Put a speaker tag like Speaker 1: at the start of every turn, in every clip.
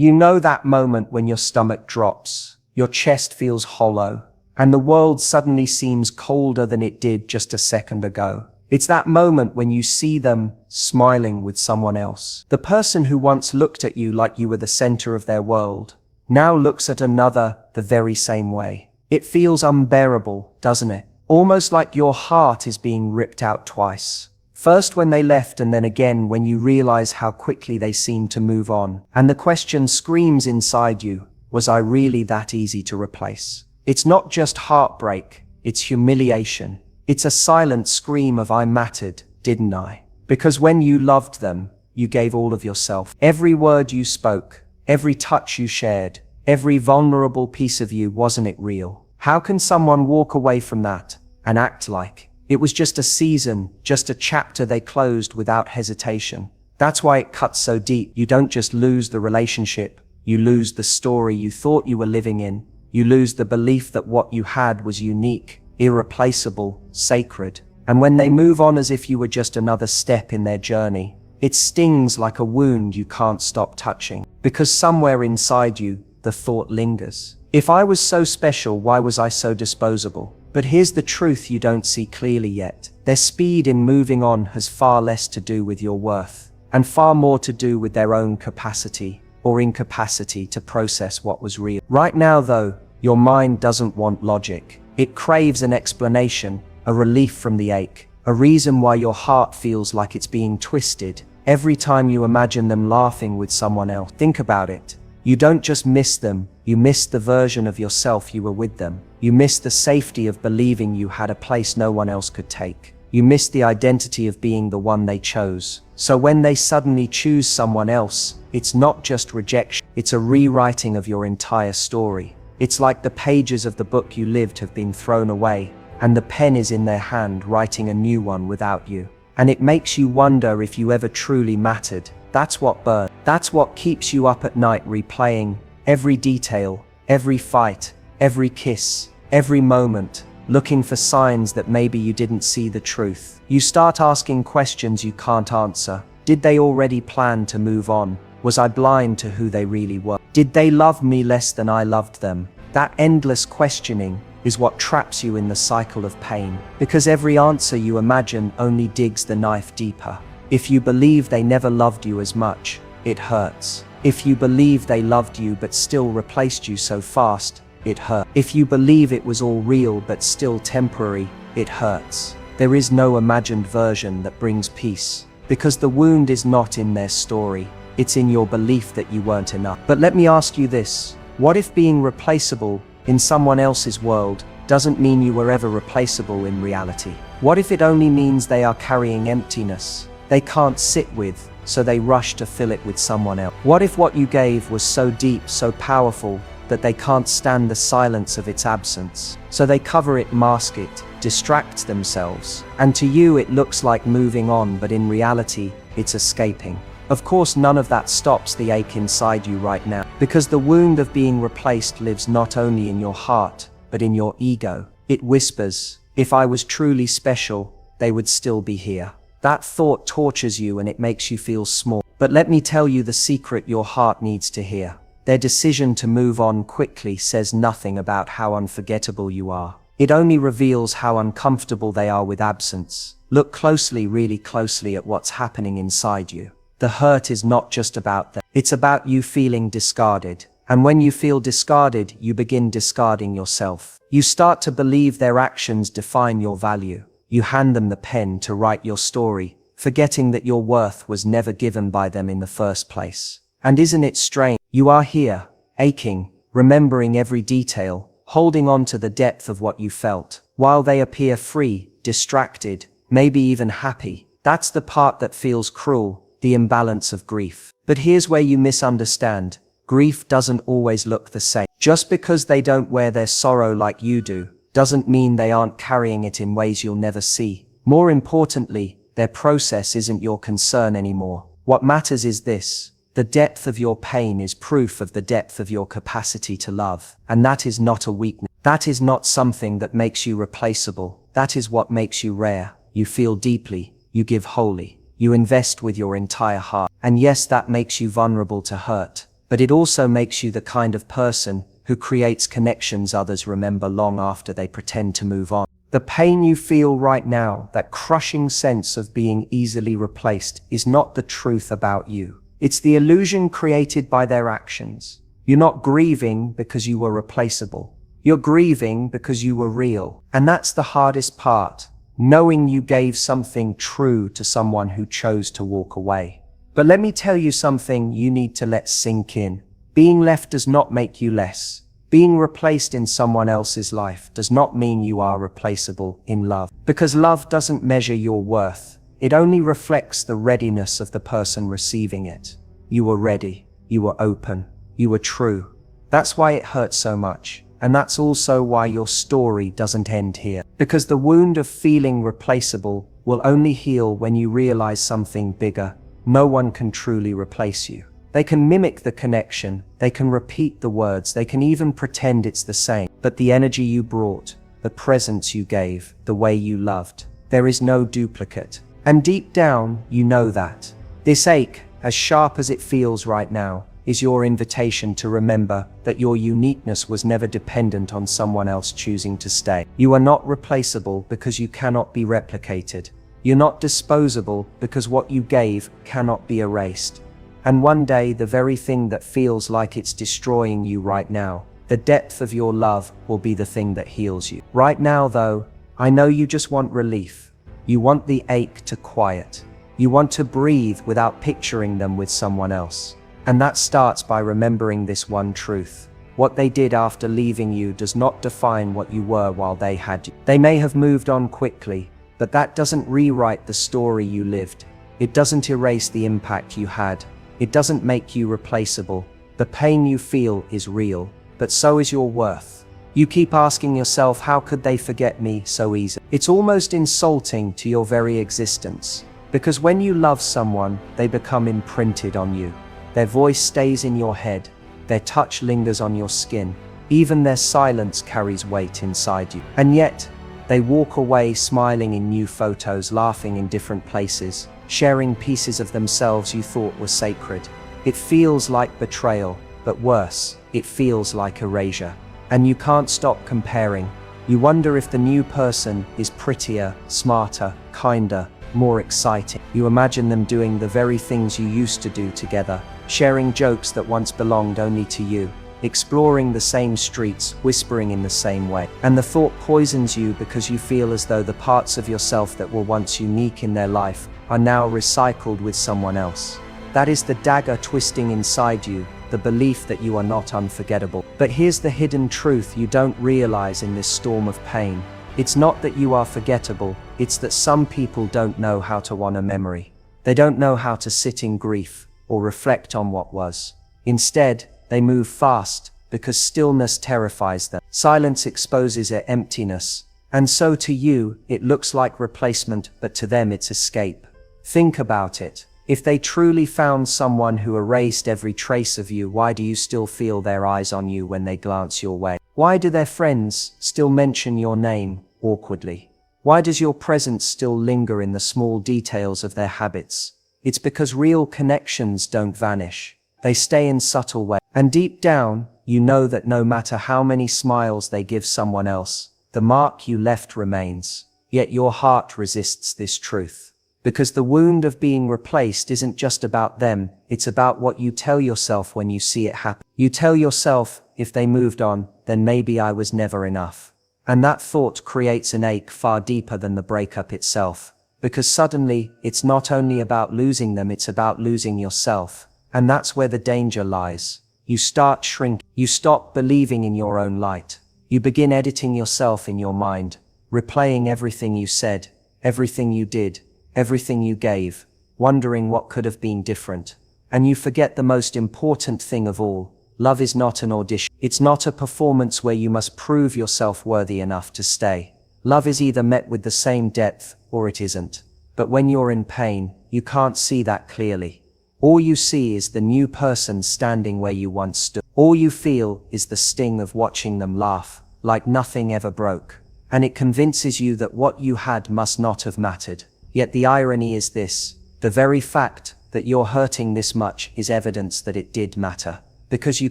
Speaker 1: You know that moment when your stomach drops, your chest feels hollow, and the world suddenly seems colder than it did just a second ago. It's that moment when you see them smiling with someone else. The person who once looked at you like you were the center of their world now looks at another the very same way. It feels unbearable, doesn't it? Almost like your heart is being ripped out twice. First when they left, and then again when you realize how quickly they seem to move on. And the question screams inside you, was I really that easy to replace? It's not just heartbreak, it's humiliation. It's a silent scream of I mattered, didn't I? Because when you loved them, you gave all of yourself. Every word you spoke, every touch you shared, every vulnerable piece of you, wasn't it real? How can someone walk away from that and act like it was just a season, just a chapter they closed without hesitation? That's why it cuts so deep. You don't just lose the relationship, you lose the story you thought you were living in. You lose the belief that what you had was unique, irreplaceable, sacred. And when they move on as if you were just another step in their journey, it stings like a wound you can't stop touching. Because somewhere inside you, the thought lingers. If I was so special, why was I so disposable? But here's the truth you don't see clearly yet. Their speed in moving on has far less to do with your worth, and far more to do with their own capacity or incapacity to process what was real. Right now, though, your mind doesn't want logic. It craves an explanation, a relief from the ache, a reason why your heart feels like it's being twisted every time you imagine them laughing with someone else. Think about it. You don't just miss them, you miss the version of yourself you were with them. You miss the safety of believing you had a place no one else could take. You miss the identity of being the one they chose. So when they suddenly choose someone else, it's not just rejection, it's a rewriting of your entire story. It's like the pages of the book you lived have been thrown away, and the pen is in their hand writing a new one without you. And it makes you wonder if you ever truly mattered. That's what burns. That's what keeps you up at night, replaying every detail, every fight, every kiss, every moment, looking for signs that maybe you didn't see the truth. You start asking questions you can't answer. Did they already plan to move on? Was I blind to who they really were? Did they love me less than I loved them? That endless questioning is what traps you in the cycle of pain, because every answer you imagine only digs the knife deeper. If you believe they never loved you as much, it hurts. If you believe they loved you but still replaced you so fast, it hurts. If you believe it was all real but still temporary, it hurts. There is no imagined version that brings peace, because the wound is not in their story, it's in your belief that you weren't enough. But let me ask you this, what if being replaceable in someone else's world doesn't mean you were ever replaceable in reality? What if it only means they are carrying emptiness they can't sit with, so they rush to fill it with someone else? What if what you gave was so deep, so powerful, that they can't stand the silence of its absence, so they cover it, mask it, distract themselves, and to you it looks like moving on, but in reality, it's escaping? Of course, none of that stops the ache inside you right now, because the wound of being replaced lives not only in your heart, but in your ego. It whispers, if I was truly special, they would still be here. That thought tortures you and it makes you feel small. But let me tell you the secret your heart needs to hear. Their decision to move on quickly says nothing about how unforgettable you are. It only reveals how uncomfortable they are with absence. Look closely, really closely, at what's happening inside you. The hurt is not just about them. It's about you feeling discarded. And when you feel discarded, you begin discarding yourself. You start to believe their actions define your value. You hand them the pen to write your story, forgetting that your worth was never given by them in the first place. And isn't it strange? You are here, aching, remembering every detail, holding on to the depth of what you felt, while they appear free, distracted, maybe even happy. That's the part that feels cruel, the imbalance of grief. But here's where you misunderstand. Grief doesn't always look the same. Just because they don't wear their sorrow like you do, doesn't mean they aren't carrying it in ways you'll never see. More importantly, their process isn't your concern anymore. What matters is this: the depth of your pain is proof of the depth of your capacity to love. And that is not a weakness. That is not something that makes you replaceable. That is what makes you rare. You feel deeply, you give wholly, you invest with your entire heart. And yes, that makes you vulnerable to hurt. but it also makes you the kind of person who creates connections others remember long after they pretend to move on. The pain you feel right now, that crushing sense of being easily replaced, is not the truth about you. It's the illusion created by their actions. You're not grieving because you were replaceable. You're grieving because you were real. And that's the hardest part, knowing you gave something true to someone who chose to walk away. But let me tell you something you need to let sink in. Being left does not make you less. Being replaced in someone else's life does not mean you are replaceable in love. Because love doesn't measure your worth. It only reflects the readiness of the person receiving it. You were ready. You were open. You were true. That's why it hurts so much. And that's also why your story doesn't end here. Because the wound of feeling replaceable will only heal when you realize something bigger. No one can truly replace you. They can mimic the connection, they can repeat the words, they can even pretend it's the same. But the energy you brought, the presence you gave, the way you loved, there is no duplicate. And deep down, you know that. This ache, as sharp as it feels right now, is your invitation to remember that your uniqueness was never dependent on someone else choosing to stay. You are not replaceable because you cannot be replicated. You're not disposable because what you gave cannot be erased. And one day, the very thing that feels like it's destroying you right now, the depth of your love, will be the thing that heals you. Right now, though, I know you just want relief. You want the ache to quiet. You want to breathe without picturing them with someone else. And that starts by remembering this one truth. What they did after leaving you does not define what you were while they had you. They may have moved on quickly, but that doesn't rewrite the story you lived. It doesn't erase the impact you had. It doesn't make you replaceable. The pain you feel is real, but so is your worth. You keep asking yourself, how could they forget me so easily? It's almost insulting to your very existence. Because when you love someone, they become imprinted on you. Their voice stays in your head. Their touch lingers on your skin. Even their silence carries weight inside you. And yet, they walk away smiling in new photos, laughing in different places, sharing pieces of themselves you thought were sacred. It feels like betrayal, but worse, it feels like erasure. And you can't stop comparing. You wonder if the new person is prettier, smarter, kinder, more exciting. You imagine them doing the very things you used to do together, sharing jokes that once belonged only to you, exploring the same streets, whispering in the same way. And the thought poisons you because you feel as though the parts of yourself that were once unique in their life are now recycled with someone else. That is the dagger twisting inside you, the belief that you are not unforgettable. But here's the hidden truth you don't realize in this storm of pain. It's not that you are forgettable, it's that some people don't know how to honor memory. They don't know how to sit in grief or reflect on what was. Instead, they move fast because stillness terrifies them. Silence exposes their emptiness. And so to you, it looks like replacement, but to them it's escape. Think about it. If they truly found someone who erased every trace of you, why do you still feel their eyes on you when they glance your way? Why do their friends still mention your name awkwardly? Why does your presence still linger in the small details of their habits? It's because real connections don't vanish. They stay in subtle ways. And deep down, you know that no matter how many smiles they give someone else, the mark you left remains. Yet your heart resists this truth. Because the wound of being replaced isn't just about them, it's about what you tell yourself when you see it happen. You tell yourself, if they moved on, then maybe I was never enough. And that thought creates an ache far deeper than the breakup itself. Because suddenly, it's not only about losing them, it's about losing yourself. And that's where the danger lies. You start shrinking. You stop believing in your own light. You begin editing yourself in your mind, replaying everything you said, everything you did, everything you gave, wondering what could have been different. And you forget the most important thing of all. Love is not an audition. It's not a performance where you must prove yourself worthy enough to stay. Love is either met with the same depth or it isn't. But when you're in pain, you can't see that clearly. All you see is the new person standing where you once stood. All you feel is the sting of watching them laugh, like nothing ever broke. And it convinces you that what you had must not have mattered. Yet the irony is this: the very fact that you're hurting this much is evidence that it did matter. because you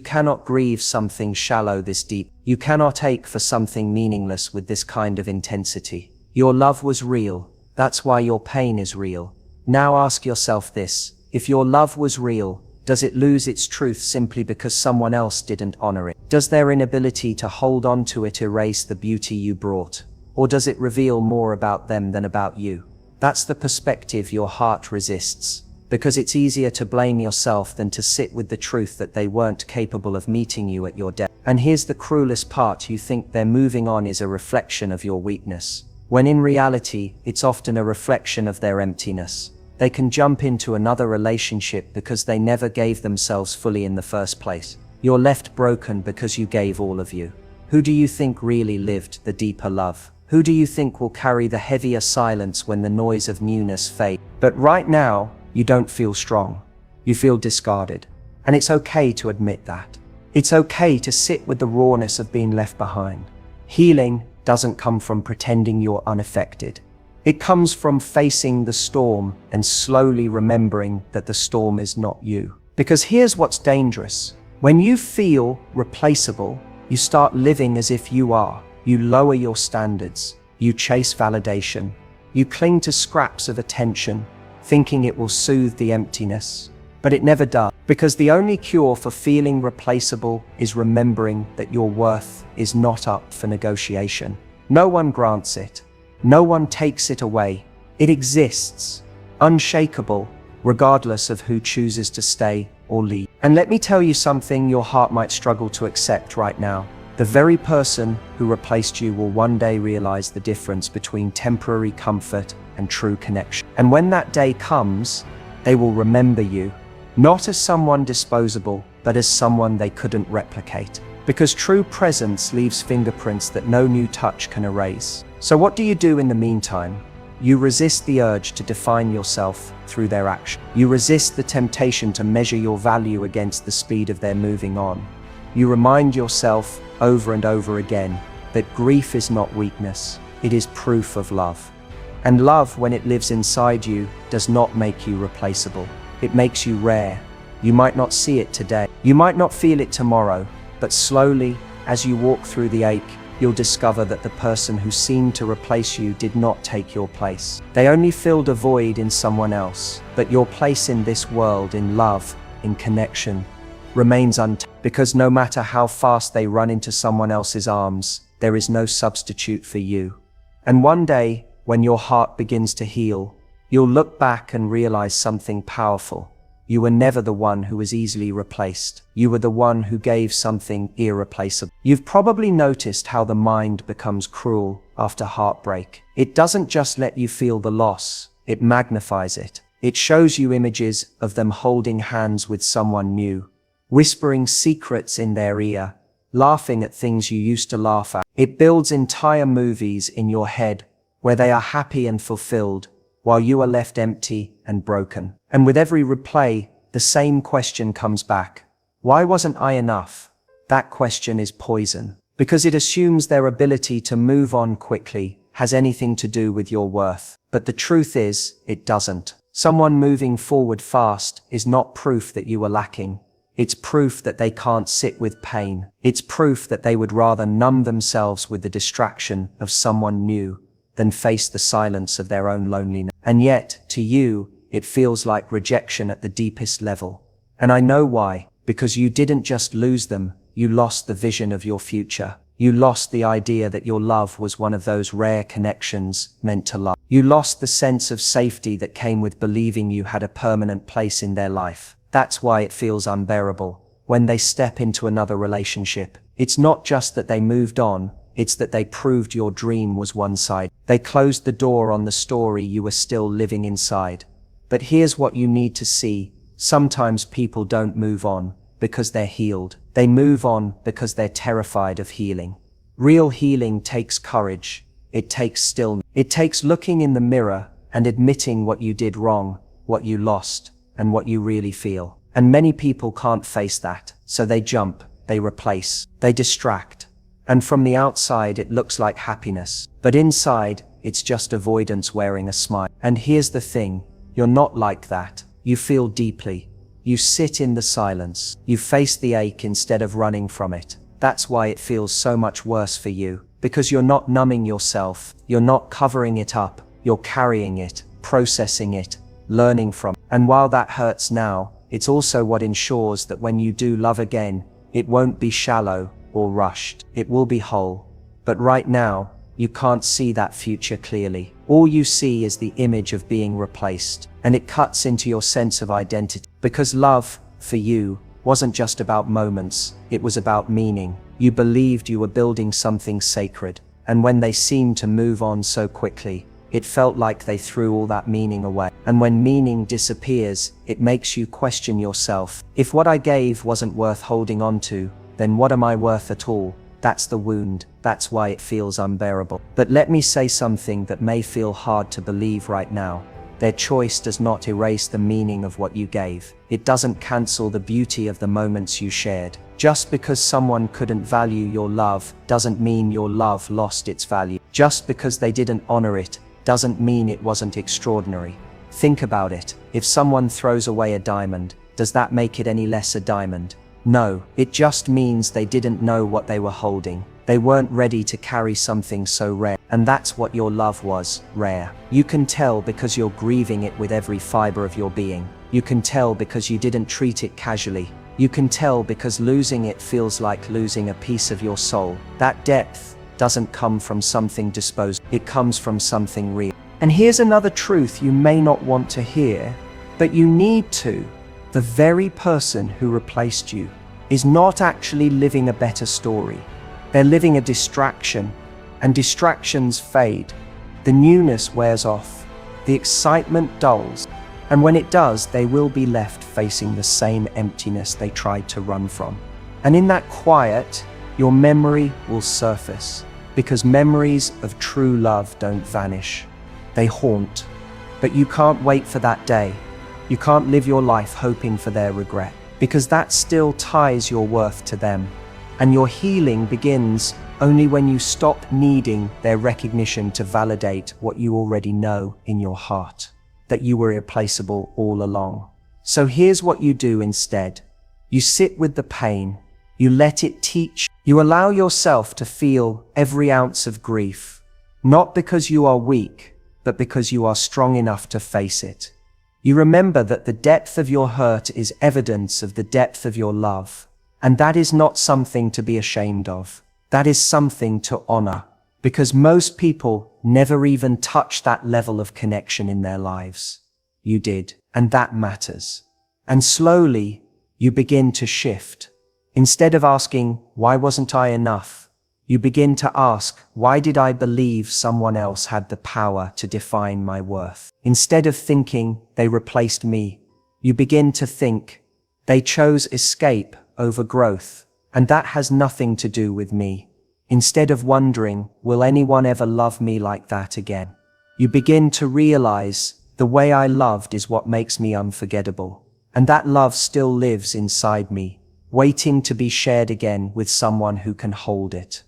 Speaker 1: cannot grieve something shallow this deep. You cannot ache for something meaningless with this kind of intensity. Your love was real. That's why your pain is real. Now ask yourself this: if your love was real, does it lose its truth simply because someone else didn't honor it? Does their inability to hold on to it erase the beauty you brought? Or does it reveal more about them than about you? That's the perspective your heart resists, because it's easier to blame yourself than to sit with the truth that they weren't capable of meeting you at your depth. And here's the cruelest part: you think their moving on is a reflection of your weakness, when in reality, it's often a reflection of their emptiness. They can jump into another relationship because they never gave themselves fully in the first place. You're left broken because you gave all of you. Who do you think really lived the deeper love? Who do you think will carry the heavier silence when the noise of newness fades? But right now, you don't feel strong. You feel discarded. And it's okay to admit that. It's okay to sit with the rawness of being left behind. Healing doesn't come from pretending you're unaffected. It comes from facing the storm and slowly remembering that the storm is not you. Because here's what's dangerous. When you feel replaceable, you start living as if you are. You lower your standards. You chase validation. You cling to scraps of attention, thinking it will soothe the emptiness. But it never does. Because the only cure for feeling replaceable is remembering that your worth is not up for negotiation. No one grants it. No one takes it away. It exists, unshakable, regardless of who chooses to stay or leave. And let me tell you something your heart might struggle to accept right now. The very person who replaced you will one day realize the difference between temporary comfort and true connection. And when that day comes, they will remember you, not as someone disposable, but as someone they couldn't replicate. Because true presence leaves fingerprints that no new touch can erase. So what do you do in the meantime? You resist the urge to define yourself through their action. You resist the temptation to measure your value against the speed of their moving on. You remind yourself over and over again that grief is not weakness, it is proof of love. And love, when it lives inside you, does not make you replaceable. It makes you rare. You might not see it today. You might not feel it tomorrow, but slowly, as you walk through the ache, you'll discover that the person who seemed to replace you did not take your place. They only filled a void in someone else. But your place in this world, in love, in connection, remains untouched. Because no matter how fast they run into someone else's arms, there is no substitute for you. And one day, when your heart begins to heal, you'll look back and realize something powerful. You were never the one who was easily replaced. You were the one who gave something irreplaceable. You've probably noticed how the mind becomes cruel after heartbreak. It doesn't just let you feel the loss, it magnifies it. It shows you images of them holding hands with someone new, whispering secrets in their ear, laughing at things you used to laugh at. It builds entire movies in your head where they are happy and fulfilled, while you are left empty and broken. And with every replay, the same question comes back. Why wasn't I enough? That question is poison, because it assumes their ability to move on quickly has anything to do with your worth. But the truth is, it doesn't. Someone moving forward fast is not proof that you are lacking. It's proof that they can't sit with pain. It's proof that they would rather numb themselves with the distraction of someone new than face the silence of their own loneliness. And yet, to you, it feels like rejection at the deepest level. And I know why. Because you didn't just lose them, you lost the vision of your future. You lost the idea that your love was one of those rare connections meant to love. You lost the sense of safety that came with believing you had a permanent place in their life. That's why it feels unbearable when they step into another relationship. It's not just that they moved on, it's that they proved your dream was one-sided. They closed the door on the story you were still living inside. But here's what you need to see. Sometimes people don't move on because they're healed. They move on because they're terrified of healing. Real healing takes courage. It takes stillness. It takes looking in the mirror and admitting what you did wrong, what you lost, and what you really feel. And many people can't face that, so they jump, they replace, they distract. And from the outside it looks like happiness, but inside it's just avoidance wearing a smile. And here's the thing, you're not like that. You feel deeply. You sit in the silence. You face the ache instead of running from it. That's why it feels so much worse for you. Because you're not numbing yourself. You're not covering it up. You're carrying it, processing it, learning from it. And while that hurts now, it's also what ensures that when you do love again, it won't be shallow or rushed. It will be whole. But right now, you can't see that future clearly. All you see is the image of being replaced, and it cuts into your sense of identity. Because love, for you, wasn't just about moments, it was about meaning. You believed you were building something sacred, and when they seemed to move on so quickly, it felt like they threw all that meaning away. And when meaning disappears, it makes you question yourself. If what I gave wasn't worth holding on to, then what am I worth at all? That's the wound. That's why it feels unbearable. But let me say something that may feel hard to believe right now. Their choice does not erase the meaning of what you gave. It doesn't cancel the beauty of the moments you shared. Just because someone couldn't value your love doesn't mean your love lost its value. Just because they didn't honor it doesn't mean it wasn't extraordinary. Think about it. If someone throws away a diamond, does that make it any less a diamond? No, it just means they didn't know what they were holding. They weren't ready to carry something so rare. And that's what your love was, rare. You can tell because you're grieving it with every fiber of your being. You can tell because you didn't treat it casually. You can tell because losing it feels like losing a piece of your soul. That depth doesn't come from something disposed. It comes from something real. And here's another truth you may not want to hear, but you need to. The very person who replaced you is not actually living a better story. They're living a distraction, and distractions fade. The newness wears off. The excitement dulls. And when it does, they will be left facing the same emptiness they tried to run from. And in that quiet, your memory will surface. Because memories of true love don't vanish. They haunt. But you can't wait for that day. You can't live your life hoping for their regret. Because that still ties your worth to them. And your healing begins only when you stop needing their recognition to validate what you already know in your heart. That you were irreplaceable all along. So here's what you do instead. You sit with the pain. You let it teach. You allow yourself to feel every ounce of grief. Not because you are weak, but because you are strong enough to face it. You remember that the depth of your hurt is evidence of the depth of your love. And that is not something to be ashamed of. That is something to honor. Because most people never even touch that level of connection in their lives. You did, and that matters. And slowly, you begin to shift. Instead of asking, why wasn't I enough? You begin to ask, why did I believe someone else had the power to define my worth? Instead of thinking, they replaced me, you begin to think, they chose escape over growth, and that has nothing to do with me. Instead of wondering, will anyone ever love me like that again? You begin to realize, the way I loved is what makes me unforgettable. And that love still lives inside me, waiting to be shared again with someone who can hold it.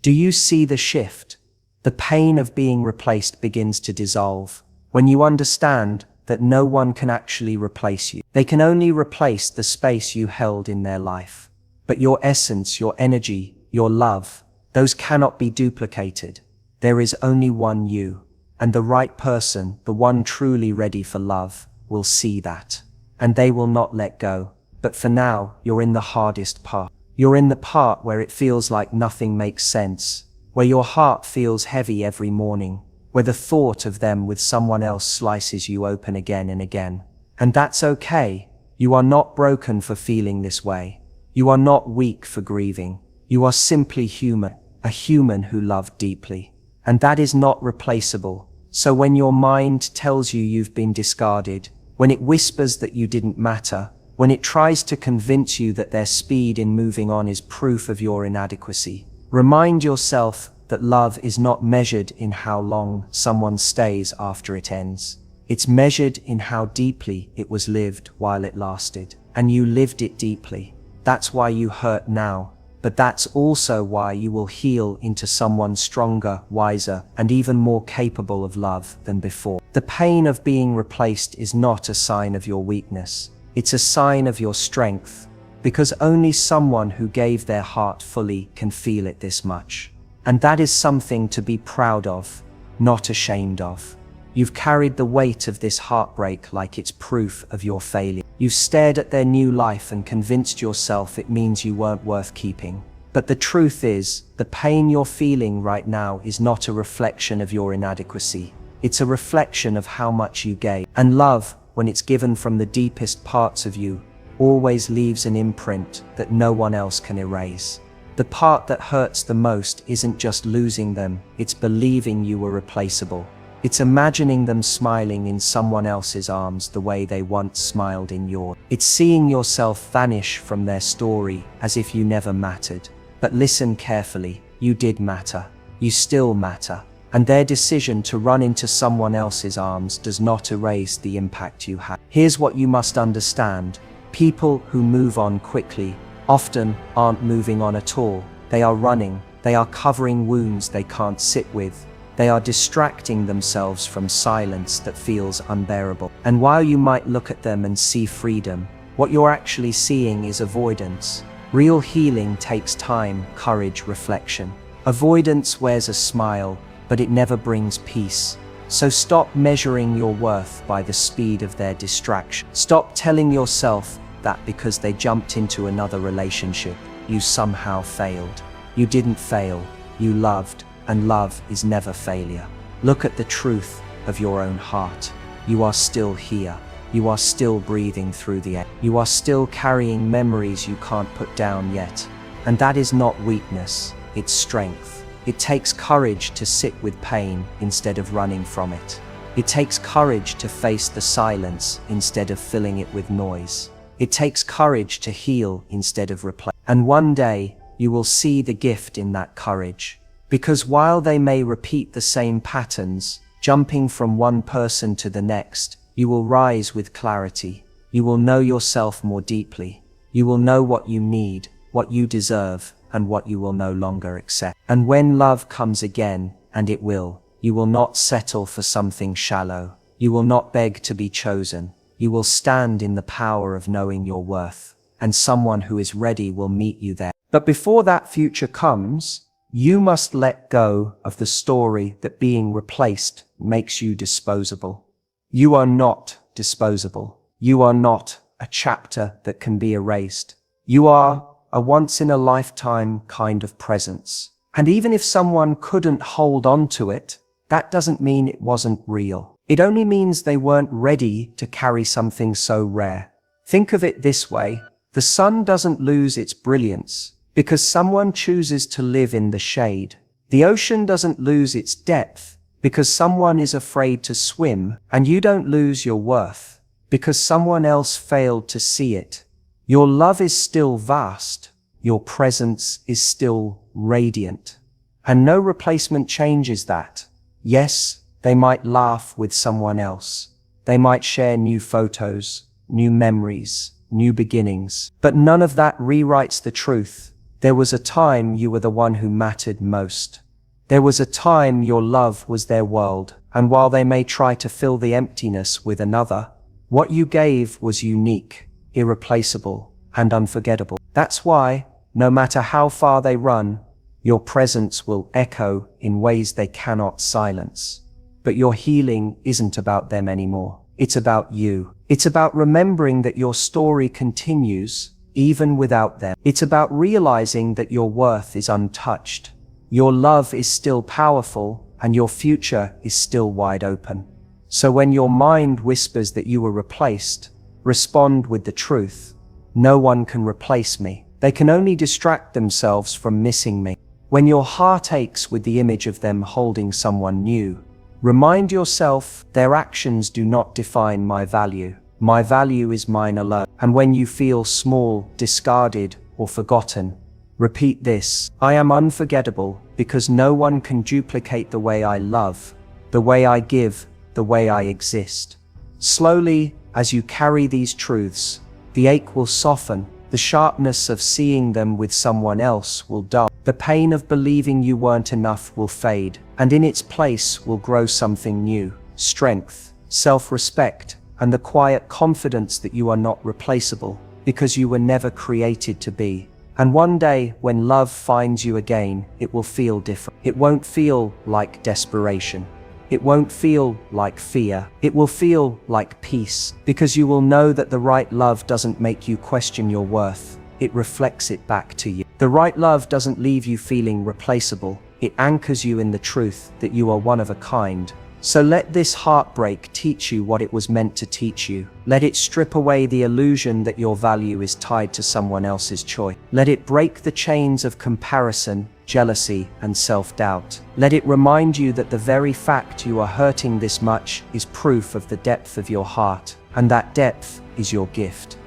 Speaker 1: Do you see the shift? The pain of being replaced begins to dissolve when you understand that no one can actually replace you. They can only replace the space you held in their life. But your essence, your energy, your love, those cannot be duplicated. There is only one you, and the right person, the one truly ready for love, will see that. And they will not let go. But for now, you're in the hardest part. You're in the part where it feels like nothing makes sense, where your heart feels heavy every morning, where the thought of them with someone else slices you open again and again. And that's okay. You are not broken for feeling this way. You are not weak for grieving. You are simply human, a human who loved deeply. And that is not replaceable. So when your mind tells you you've been discarded, when it whispers that you didn't matter, when it tries to convince you that their speed in moving on is proof of your inadequacy, remind yourself that love is not measured in how long someone stays after it ends. It's measured in how deeply it was lived while it lasted. And you lived it deeply. That's why you hurt now. But that's also why you will heal into someone stronger, wiser, and even more capable of love than before. The pain of being replaced is not a sign of your weakness. It's a sign of your strength, because only someone who gave their heart fully can feel it this much. And that is something to be proud of, not ashamed of. You've carried the weight of this heartbreak like it's proof of your failure. You've stared at their new life and convinced yourself it means you weren't worth keeping. But the truth is, the pain you're feeling right now is not a reflection of your inadequacy. It's a reflection of how much you gave. And love, when it's given from the deepest parts of you, always leaves an imprint that no one else can erase. The part that hurts the most isn't just losing them, it's believing you were replaceable. It's imagining them smiling in someone else's arms the way they once smiled in yours. It's seeing yourself vanish from their story as if you never mattered. But listen carefully, you did matter. You still matter. And their decision to run into someone else's arms does not erase the impact you had. Here's what you must understand. People who move on quickly often aren't moving on at all. They are running. They are covering wounds they can't sit with. They are distracting themselves from silence that feels unbearable. And while you might look at them and see freedom, what you're actually seeing is avoidance. Real healing takes time, courage, reflection. Avoidance wears a smile, but it never brings peace. So stop measuring your worth by the speed of their distraction. Stop telling yourself that because they jumped into another relationship, you somehow failed. You didn't fail, you loved, and love is never failure. Look at the truth of your own heart. You are still here. You are still breathing through the air. You are still carrying memories you can't put down yet. And that is not weakness, it's strength. It takes courage to sit with pain instead of running from it. It takes courage to face the silence instead of filling it with noise. It takes courage to heal instead of replace. And one day, you will see the gift in that courage. Because while they may repeat the same patterns, jumping from one person to the next, you will rise with clarity. You will know yourself more deeply. You will know what you need, what you deserve, and what you will no longer accept. And when love comes again, and it will, you will not settle for something shallow. You will not beg to be chosen. You will stand in the power of knowing your worth, and someone who is ready will meet you there. But before that future comes, you must let go of the story that being replaced makes you disposable. You are not disposable. You are not a chapter that can be erased. You are a once-in-a-lifetime kind of presence. And even if someone couldn't hold on to it, that doesn't mean it wasn't real. It only means they weren't ready to carry something so rare. Think of it this way. The sun doesn't lose its brilliance because someone chooses to live in the shade. The ocean doesn't lose its depth because someone is afraid to swim, and you don't lose your worth because someone else failed to see it. Your love is still vast. Your presence is still radiant. And no replacement changes that. Yes, they might laugh with someone else. They might share new photos, new memories, new beginnings. But none of that rewrites the truth. There was a time you were the one who mattered most. There was a time your love was their world, and while they may try to fill the emptiness with another, what you gave was unique, irreplaceable, and unforgettable. That's why, no matter how far they run, your presence will echo in ways they cannot silence. But your healing isn't about them anymore. It's about you. It's about remembering that your story continues, even without them. It's about realizing that your worth is untouched. Your love is still powerful, and your future is still wide open. So when your mind whispers that you were replaced, respond with the truth. No one can replace me. They can only distract themselves from missing me. When your heart aches with the image of them holding someone new, remind yourself their actions do not define my value. My value is mine alone. And when you feel small, discarded, or forgotten, repeat this: I am unforgettable because no one can duplicate the way I love, the way I give, the way I exist. Slowly, as you carry these truths, the ache will soften, the sharpness of seeing them with someone else will dull, the pain of believing you weren't enough will fade, and in its place will grow something new: strength, self-respect, and the quiet confidence that you are not replaceable, because you were never created to be. And one day, when love finds you again, it will feel different. It won't feel like desperation. It won't feel like fear. It will feel like peace, because you will know that the right love doesn't make you question your worth. It reflects it back to you. The right love doesn't leave you feeling replaceable. It anchors you in the truth that you are one of a kind. So let this heartbreak teach you what it was meant to teach you. Let it strip away the illusion that your value is tied to someone else's choice. Let it break the chains of comparison, jealousy, and self-doubt. Let it remind you that the very fact you are hurting this much is proof of the depth of your heart, and that depth is your gift.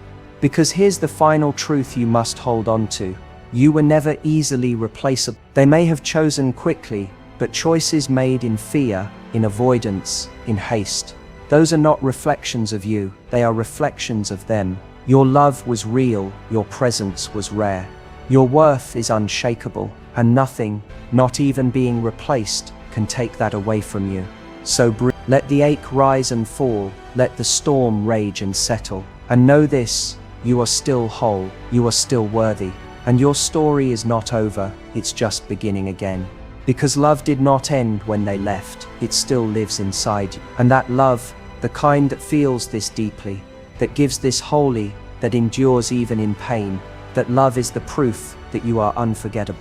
Speaker 1: Because here's the final truth you must hold on to. You were never easily replaceable. They may have chosen quickly, but choices made in fear, in avoidance, in haste. Those are not reflections of you, they are reflections of them. Your love was real, your presence was rare. Your worth is unshakable, and nothing, not even being replaced, can take that away from you. So let the ache rise and fall, let the storm rage and settle. And know this, you are still whole, you are still worthy, and your story is not over, it's just beginning again. Because love did not end when they left, it still lives inside you. And that love, the kind that feels this deeply, that gives this wholly, that endures even in pain, that love is the proof that you are unforgettable.